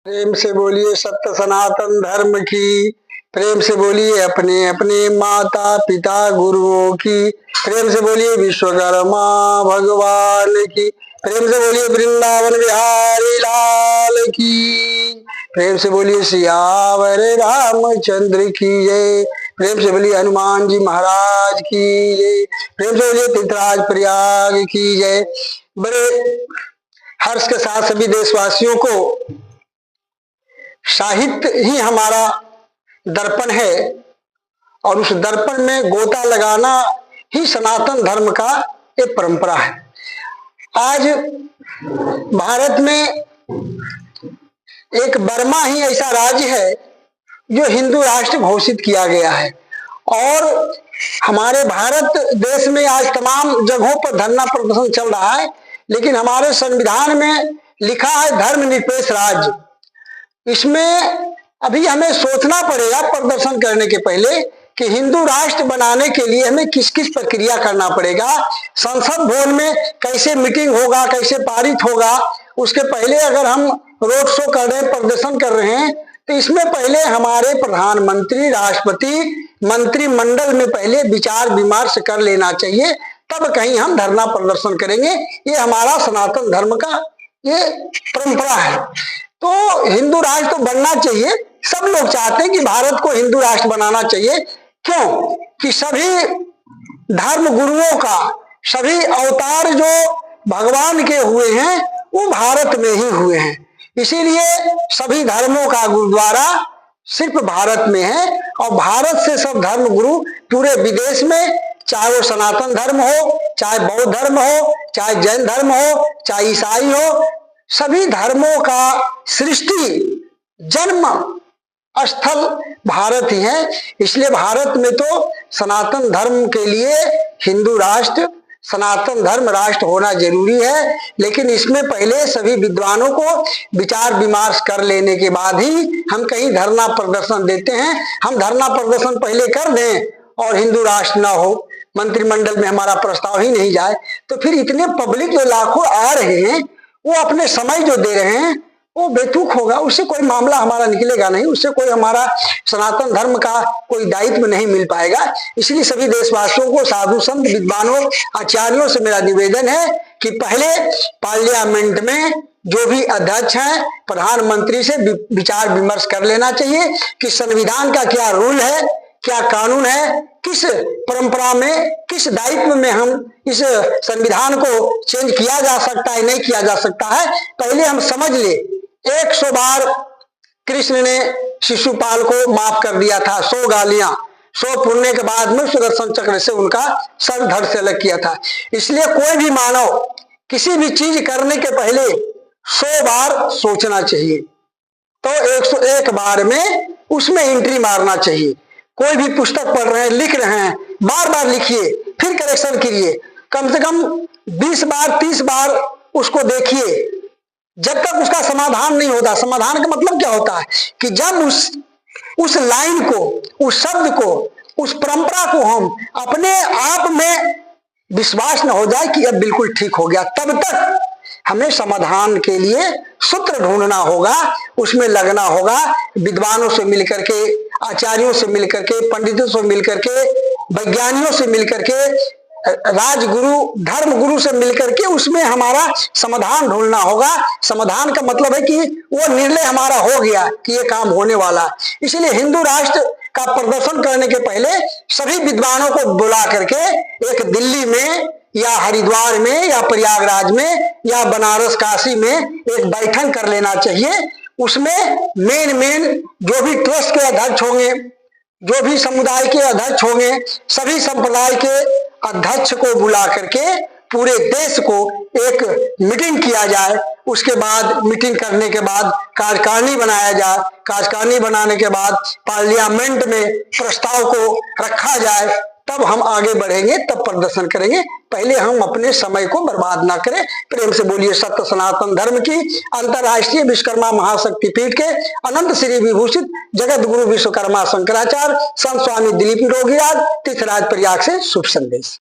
प्रेम से बोलिए सत्य सनातन धर्म की। प्रेम से बोलिए अपने अपने माता पिता गुरुओं की। प्रेम से बोलिए विश्वकर्मा भगवान की। प्रेम से बोलिए वृंदावन बिहारी लाल की। प्रेम से बोलिए सियावर रामचंद्र की जय। प्रेम से बोलिए हनुमान जी महाराज की जय। प्रेम से बोलिए तीर्थराज प्रयाग की जय। बड़े हर्ष के साथ सभी देशवासियों को साहित्य ही हमारा दर्पण है और उस दर्पण में गोता लगाना ही सनातन धर्म का एक परंपरा है। आज भारत में एक बर्मा ही ऐसा राज्य है जो हिंदू राष्ट्र घोषित किया गया है और हमारे भारत देश में आज तमाम जगहों पर धरना प्रदर्शन चल रहा है, लेकिन हमारे संविधान में लिखा है धर्मनिरपेक्ष राज्य। इसमें अभी हमें सोचना पड़ेगा प्रदर्शन करने के पहले कि हिंदू राष्ट्र बनाने के लिए हमें किस किस प्रक्रिया करना पड़ेगा, संसद भवन में कैसे मीटिंग होगा, कैसे पारित होगा। उसके पहले अगर हम रोड शो कर रहे हैं, प्रदर्शन कर रहे हैं, तो इसमें पहले हमारे प्रधानमंत्री राष्ट्रपति मंत्रिमंडल में पहले विचार विमर्श कर लेना चाहिए, तब कहीं हम धरना प्रदर्शन करेंगे। ये हमारा सनातन धर्म का ये परंपरा है। तो हिंदू राष्ट्र तो बनना चाहिए, सब लोग चाहते हैं कि भारत को हिंदू राष्ट्र बनाना चाहिए। क्यों कि सभी धर्म गुरुओं का, सभी अवतार जो भगवान के हुए हैं वो भारत में ही हुए हैं, इसीलिए सभी धर्मों का गुरुद्वारा सिर्फ भारत में है और भारत से सब धर्म गुरु पूरे विदेश में, चाहे वो सनातन धर्म हो, चाहे बौद्ध धर्म हो, चाहे जैन धर्म हो, चाहे ईसाई हो, सभी धर्मों का सृष्टि जन्म स्थल भारत ही है। इसलिए भारत में तो सनातन धर्म के लिए हिंदू राष्ट्र, सनातन धर्म राष्ट्र होना जरूरी है। लेकिन इसमें पहले सभी विद्वानों को विचार विमर्श कर लेने के बाद ही हम कहीं धरना प्रदर्शन देते हैं। हम धरना प्रदर्शन पहले कर दें और हिंदू राष्ट्र ना हो, मंत्रिमंडल में हमारा प्रस्ताव ही नहीं जाए, तो फिर इतने पब्लिक जो लाखों आ रहे हैं वो अपने समय जो दे रहे हैं वो बेतुक होगा, उससे कोई मामला हमारा निकलेगा नहीं, उससे कोई हमारा सनातन धर्म का कोई दायित्व नहीं मिल पाएगा। इसलिए सभी देशवासियों को, साधु संत विद्वानों आचार्यों से मेरा निवेदन है कि पहले पार्लियामेंट में जो भी अध्यक्ष हैं प्रधानमंत्री से विचार विमर्श कर लेना चाहिए कि संविधान का क्या रूल है, क्या कानून है, किस परंपरा में, किस दायित्व में हम इस संविधान को चेंज किया जा सकता है, नहीं किया जा सकता है। पहले हम समझ ले, 100 बार कृष्ण ने शिशुपाल को माफ कर दिया था, 100 गालियां, 100 पुण्य के बाद में सुदर्शन चक्र से उनका सर धड़ से अलग किया था। इसलिए कोई भी मानव किसी भी चीज करने के पहले 100 बार सोचना चाहिए, तो 101 बार में उसमें एंट्री मारना चाहिए। कोई भी पुस्तक पढ़ रहे हैं, लिख रहे हैं, बार बार लिखिए, फिर करेक्शन कीजिए, कम से कम 20 बार 30 बार उसको देखिए, जब तक उसका समाधान नहीं होता। समाधान का मतलब क्या होता है कि जब उस लाइन को, उस शब्द को, उस परंपरा को हम अपने आप में विश्वास न हो जाए कि अब बिल्कुल ठीक हो गया, तब तक हमें समाधान के लिए सूत्र ढूंढना होगा, उसमें लगना होगा, विद्वानों से मिलकर के, आचार्यों से मिलकर के, पंडितों से मिलकर के, वैज्ञानिकों से मिलकर के, राजगुरु धर्म गुरु से मिलकर के उसमें हमारा समाधान ढूंढना होगा। समाधान का मतलब है कि वो निर्णय हमारा हो गया कि ये काम होने वाला। इसलिए हिंदू राष्ट्र का प्रदर्शन करने के पहले सभी विद्वानों को बुला करके एक दिल्ली में या हरिद्वार में या प्रयागराज में या बनारस काशी में एक बैठक कर लेना चाहिए। उसमें मेन जो भी ट्रस्ट के अध्यक्ष होंगे, जो भी समुदाय के अध्यक्ष होंगे, सभी संप्रदाय के अध्यक्ष को बुला करके पूरे देश को एक मीटिंग किया जाए। उसके बाद मीटिंग करने के बाद कार्यकारिणी बनाया जाए, कार्यकारिणी बनाने के बाद पार्लियामेंट में प्रस्ताव को रखा जाए, तब हम आगे बढ़ेंगे, तब प्रदर्शन करेंगे। पहले हम अपने समय को बर्बाद ना करें। प्रेम से बोलिए सत्य सनातन धर्म की। अंतर्राष्ट्रीय विश्वकर्मा महाशक्ति पीठ के अनंत श्री विभूषित जगत गुरु विश्वकर्मा शंकराचार्य संत स्वामी दिलीप योगीराज तीर्थराज प्रयाग से शुभ संदेश।